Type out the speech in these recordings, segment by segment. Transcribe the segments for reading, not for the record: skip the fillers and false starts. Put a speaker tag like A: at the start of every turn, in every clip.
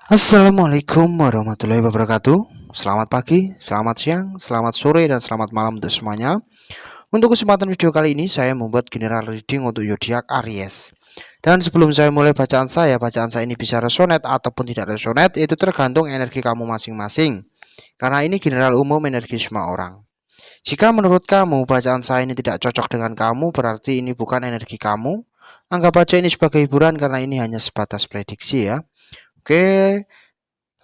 A: Assalamualaikum warahmatullahi wabarakatuh. Selamat pagi, selamat siang, selamat sore, dan selamat malam untuk semuanya. Untuk kesempatan video kali ini saya membuat general reading untuk zodiak Aries. Dan sebelum saya mulai bacaan saya ini bisa resonate ataupun tidak resonate, itu tergantung energi kamu masing-masing. Karena ini general umum energi semua orang. Jika menurut kamu bacaan saya ini tidak cocok dengan kamu, berarti ini bukan energi kamu. Anggap aja ini sebagai hiburan karena ini hanya sebatas prediksi ya. Oke,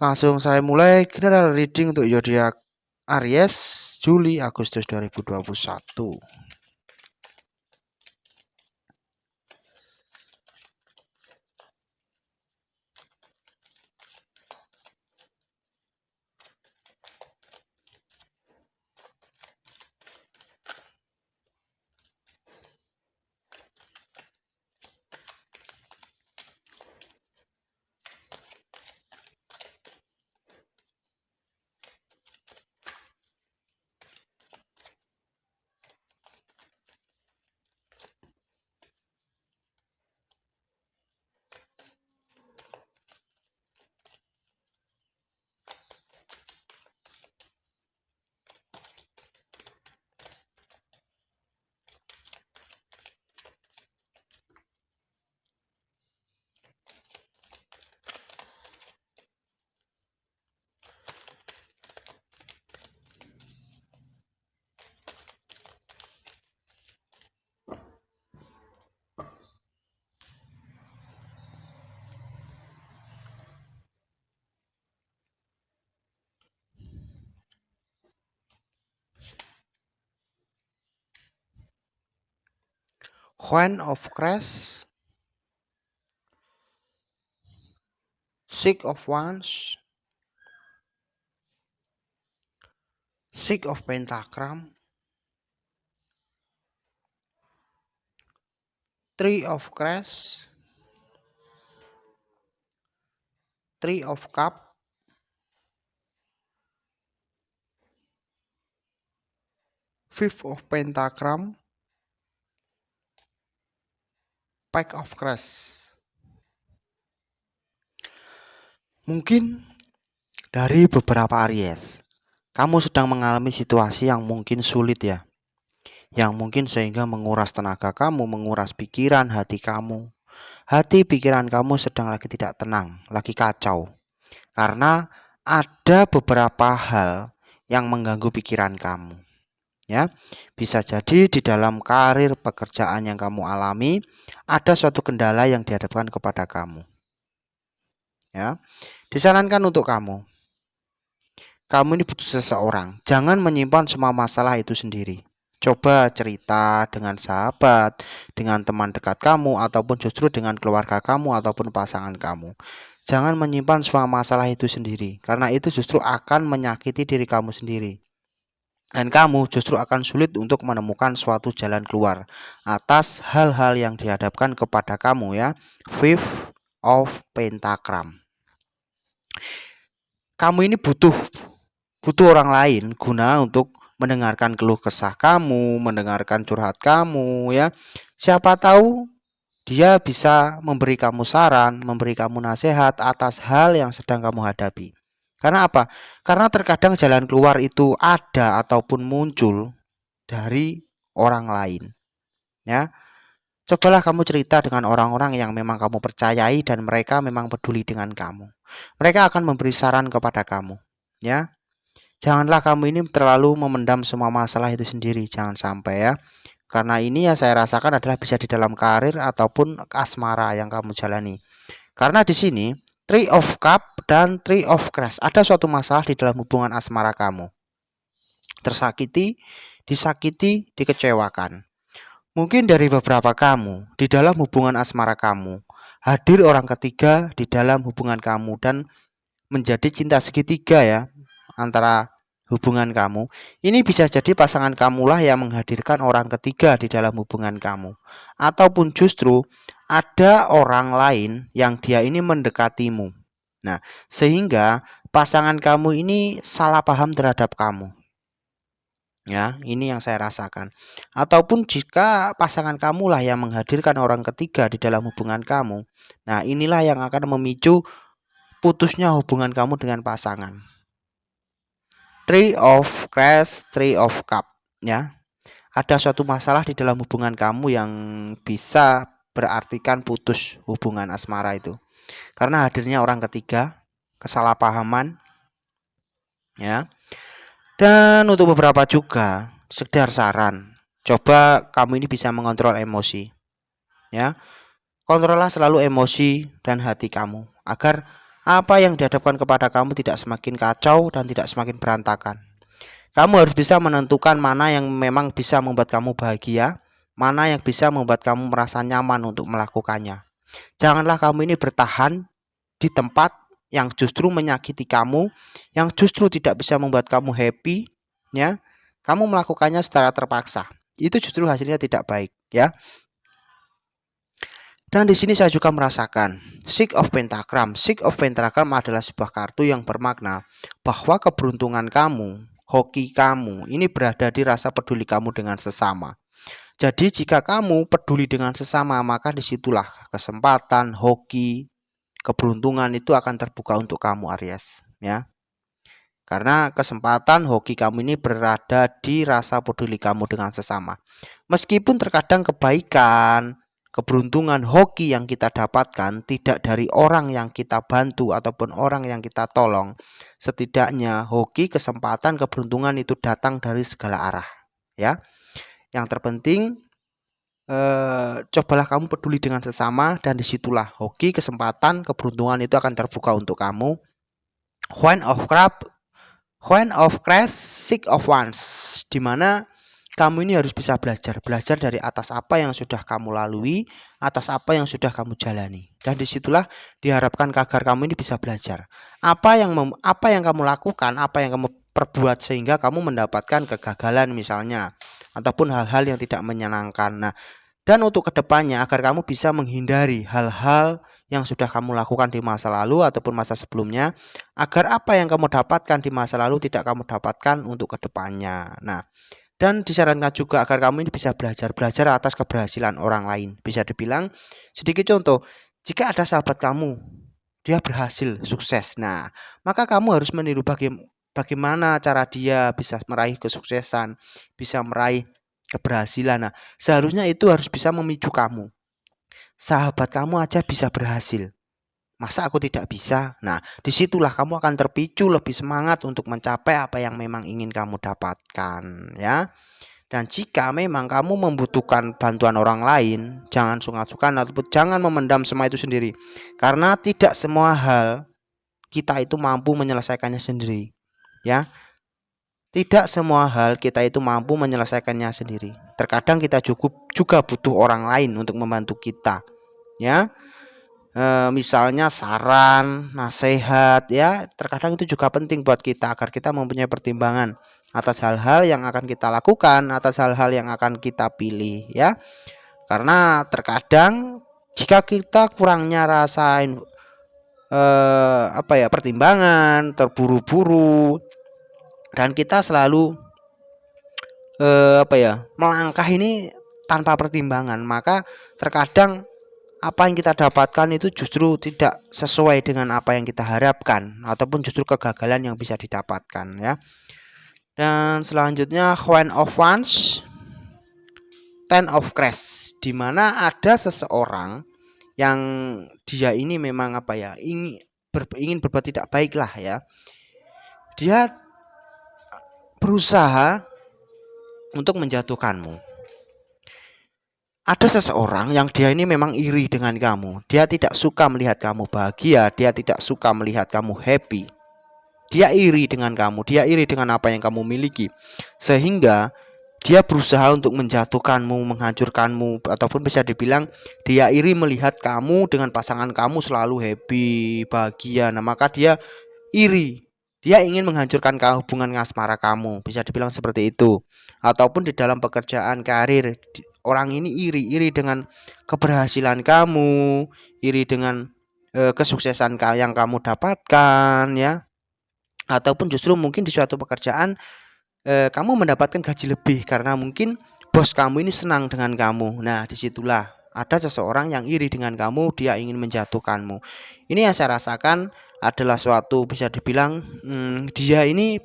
A: langsung saya mulai general reading untuk zodiak Aries Juli Agustus 2021. Queen of Cups, Six of Wands, Six of Pentagram, Three of Cups, Three of Cups, Fifth of Pentagram, Pack of Cups. Mungkin dari beberapa Aries, kamu sedang mengalami situasi yang mungkin sulit ya. Yang mungkin sehingga menguras tenaga kamu, menguras pikiran, hati kamu. Hati pikiran kamu sedang lagi tidak tenang, lagi kacau. Karena ada beberapa hal yang mengganggu pikiran kamu. Ya, bisa jadi di dalam karir pekerjaan yang kamu alami ada suatu kendala yang dihadapkan kepada kamu. Ya, disarankan untuk kamu. Kamu ini butuh seseorang. Jangan menyimpan semua masalah itu sendiri. Coba cerita dengan sahabat, dengan teman dekat kamu, ataupun justru dengan keluarga kamu ataupun pasangan kamu. Jangan menyimpan semua masalah itu sendiri, karena itu justru akan menyakiti diri kamu sendiri. Dan kamu justru akan sulit untuk menemukan suatu jalan keluar atas hal-hal yang dihadapkan kepada kamu ya. Fifth of Pentagram. Kamu ini butuh orang lain guna untuk mendengarkan keluh kesah kamu, mendengarkan curhat kamu ya. Siapa tahu dia bisa memberi kamu saran, memberi kamu nasihat atas hal yang sedang kamu hadapi. Karena apa? Karena terkadang jalan keluar itu ada ataupun muncul dari orang lain. Ya, cobalah kamu cerita dengan orang-orang yang memang kamu percayai dan mereka memang peduli dengan kamu. Mereka akan memberi saran kepada kamu. Ya, janganlah kamu ini terlalu memendam semua masalah itu sendiri. Jangan sampai ya. Karena ini ya saya rasakan adalah bisa di dalam karir ataupun asmara yang kamu jalani. Karena di sini Three of Cup dan Three of Cups ada suatu masalah di dalam hubungan asmara kamu. Tersakiti, disakiti, dikecewakan. Mungkin dari beberapa kamu di dalam hubungan asmara kamu hadir orang ketiga di dalam hubungan kamu dan menjadi cinta segitiga ya antara hubungan kamu. Ini bisa jadi pasangan kamulah yang menghadirkan orang ketiga di dalam hubungan kamu. Ataupun justru ada orang lain yang dia ini mendekatimu. Nah, sehingga pasangan kamu ini salah paham terhadap kamu. Ya, ini yang saya rasakan. Ataupun jika pasangan kamulah yang menghadirkan orang ketiga di dalam hubungan kamu. Nah, inilah yang akan memicu putusnya hubungan kamu dengan pasangan. Three of Cups, Three of Cup, ya. Ada suatu masalah di dalam hubungan kamu yang bisa berartikan putus hubungan asmara itu. Karena hadirnya orang ketiga, kesalahpahaman, ya. Dan untuk beberapa juga, sekedar saran, coba kamu ini bisa mengontrol emosi, ya. Kontrollah selalu emosi dan hati kamu agar apa yang dihadapkan kepada kamu tidak semakin kacau dan tidak semakin berantakan. Kamu harus bisa menentukan mana yang memang bisa membuat kamu bahagia, mana yang bisa membuat kamu merasa nyaman untuk melakukannya. Janganlah kamu ini bertahan di tempat yang justru menyakiti kamu, yang justru tidak bisa membuat kamu happy, ya. Kamu melakukannya secara terpaksa. Itu justru hasilnya tidak baik, ya. Dan di sini saya juga merasakan Six of Pentagram. Six of Pentagram adalah sebuah kartu yang bermakna bahwa keberuntungan kamu, hoki kamu, ini berada di rasa peduli kamu dengan sesama. Jadi jika kamu peduli dengan sesama, maka disitulah kesempatan, hoki, keberuntungan itu akan terbuka untuk kamu, Aries, ya. Karena kesempatan, hoki kamu ini berada di rasa peduli kamu dengan sesama. Meskipun terkadang kebaikan, keberuntungan, hoki yang kita dapatkan tidak dari orang yang kita bantu ataupun orang yang kita tolong, setidaknya hoki, kesempatan, keberuntungan itu datang dari segala arah, ya. Yang terpenting cobalah kamu peduli dengan sesama, dan disitulah hoki, kesempatan, keberuntungan itu akan terbuka untuk kamu. Queen of Cups, Queen of Cups, Six of Wands, dimana kamu ini harus bisa belajar dari atas apa yang sudah kamu lalui, atas apa yang sudah kamu jalani. Dan disitulah diharapkan agar kamu ini bisa belajar. Apa yang kamu lakukan, apa yang kamu perbuat sehingga kamu mendapatkan kegagalan misalnya, ataupun hal-hal yang tidak menyenangkan. Nah, dan untuk kedepannya agar kamu bisa menghindari hal-hal yang sudah kamu lakukan di masa lalu ataupun masa sebelumnya, agar apa yang kamu dapatkan di masa lalu tidak kamu dapatkan untuk kedepannya. Nah, dan disarankan juga agar kamu ini bisa belajar atas keberhasilan orang lain. Bisa dibilang, sedikit contoh, jika ada sahabat kamu, dia berhasil, sukses. Nah, maka kamu harus meniru bagaimana cara dia bisa meraih kesuksesan, bisa meraih keberhasilan. Nah, seharusnya itu harus bisa memicu kamu. Sahabat kamu aja bisa berhasil, masa aku tidak bisa? Nah, disitulah kamu akan terpicu lebih semangat untuk mencapai apa yang memang ingin kamu dapatkan, ya. Dan jika memang kamu membutuhkan bantuan orang lain, jangan sungkan-sungkan ataupun jangan memendam semua itu sendiri. Karena tidak semua hal kita itu mampu menyelesaikannya sendiri, ya. Tidak semua hal kita itu mampu menyelesaikannya sendiri. Terkadang kita juga butuh orang lain untuk membantu kita, ya. Misalnya saran, nasihat, ya. Terkadang itu juga penting buat kita agar kita mempunyai pertimbangan atas hal-hal yang akan kita lakukan, atas hal-hal yang akan kita pilih, ya. Karena terkadang jika kita kurangnya rasain pertimbangan, terburu-buru, dan kita selalu melangkah ini tanpa pertimbangan, maka terkadang apa yang kita dapatkan itu justru tidak sesuai dengan apa yang kita harapkan, ataupun justru kegagalan yang bisa didapatkan, ya. Dan selanjutnya Queen of Wands, Ten of Cups, di mana ada seseorang yang dia ini memang ingin berbuat tidak baik lah, ya. Dia berusaha untuk menjatuhkanmu. Ada seseorang yang dia ini memang iri dengan kamu. Dia tidak suka melihat kamu bahagia, dia tidak suka melihat kamu happy. Dia iri dengan kamu, dia iri dengan apa yang kamu miliki. Sehingga dia berusaha untuk menjatuhkanmu, menghancurkanmu, ataupun bisa dibilang dia iri melihat kamu dengan pasangan kamu selalu happy, bahagia. Nah, maka dia iri. Dia ingin menghancurkan hubungan asmara kamu, bisa dibilang seperti itu. Ataupun di dalam pekerjaan, karir, orang ini iri dengan keberhasilan kamu, iri dengan kesuksesan yang kamu dapatkan, ya. Ataupun justru mungkin di suatu pekerjaan kamu mendapatkan gaji lebih karena mungkin bos kamu ini senang dengan kamu. Nah, disitulah Ada seseorang yang iri dengan kamu, dia ingin menjatuhkanmu. Ini yang saya rasakan adalah suatu, bisa dibilang dia ini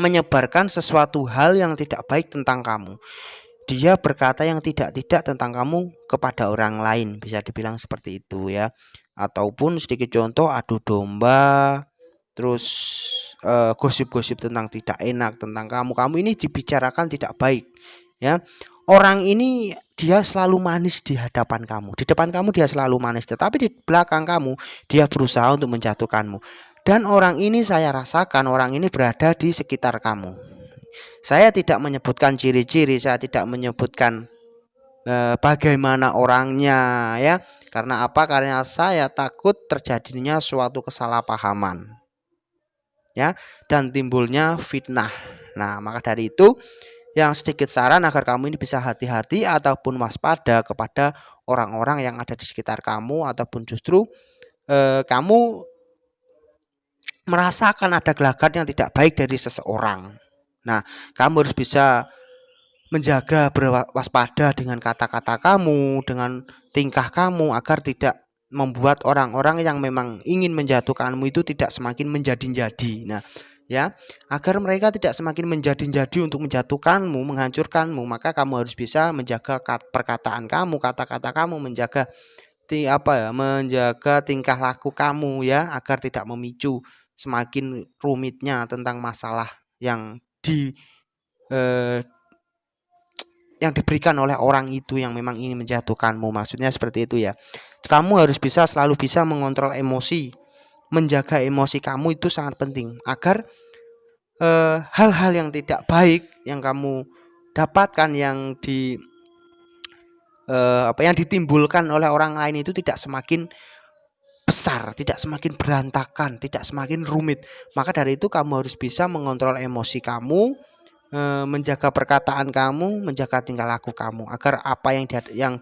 A: menyebarkan sesuatu hal yang tidak baik tentang kamu. Dia berkata yang tidak-tidak tentang kamu kepada orang lain, bisa dibilang seperti itu ya. Ataupun sedikit contoh, adu domba, terus gosip-gosip tentang tidak enak tentang kamu ini dibicarakan tidak baik ya. Orang ini dia selalu manis di hadapan kamu, di depan kamu dia selalu manis, tetapi di belakang kamu dia berusaha untuk menjatuhkanmu. Dan orang ini saya rasakan orang ini berada di sekitar kamu. Saya tidak menyebutkan ciri-ciri, saya tidak menyebutkan bagaimana orangnya ya. Karena apa? Karena saya takut terjadinya suatu kesalahpahaman ya, dan timbulnya fitnah. Nah, maka dari itu yang sedikit saran agar kamu ini bisa hati-hati ataupun waspada kepada orang-orang yang ada di sekitar kamu, ataupun justru kamu merasakan ada gelagat yang tidak baik dari seseorang. Nah, kamu harus bisa menjaga, berwaspada dengan kata-kata kamu, dengan tingkah kamu, agar tidak membuat orang-orang yang memang ingin menjatuhkanmu itu tidak semakin menjadi-jadi. Nah, ya, agar mereka tidak semakin menjadi-jadi untuk menjatuhkanmu, menghancurkanmu, maka kamu harus bisa menjaga perkataan kamu, kata-kata kamu, menjaga menjaga tingkah laku kamu ya, agar tidak memicu semakin rumitnya tentang masalah yang diberikan oleh orang itu yang memang ingin menjatuhkanmu. Maksudnya seperti itu ya. Kamu harus selalu bisa mengontrol emosi. Menjaga emosi kamu itu sangat penting agar hal-hal yang tidak baik yang kamu dapatkan, yang ditimbulkan oleh orang lain itu tidak semakin besar, tidak semakin berantakan, tidak semakin rumit. Maka dari itu kamu harus bisa mengontrol emosi kamu, menjaga perkataan kamu, menjaga tingkah laku kamu, agar apa yang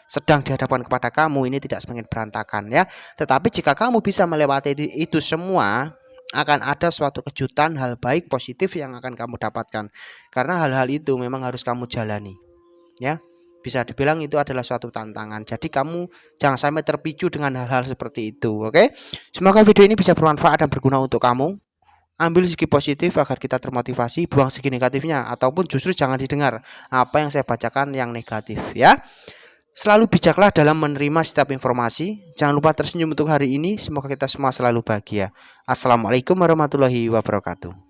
A: sedang dihadapkan kepada kamu ini tidak semakin berantakan ya. Tetapi jika kamu bisa melewati itu semua, akan ada suatu kejutan, hal baik positif yang akan kamu dapatkan. Karena hal-hal itu memang harus kamu jalani ya. Bisa dibilang itu adalah suatu tantangan. Jadi kamu jangan sampai terpicu dengan hal-hal seperti itu. Oke. Semoga video ini bisa bermanfaat dan berguna untuk kamu. Ambil segi positif agar kita termotivasi, buang segi negatifnya, ataupun justru jangan didengar apa yang saya bacakan yang negatif ya. Selalu bijaklah dalam menerima setiap informasi. Jangan lupa tersenyum untuk hari ini. Semoga kita semua selalu bahagia. Assalamualaikum warahmatullahi wabarakatuh.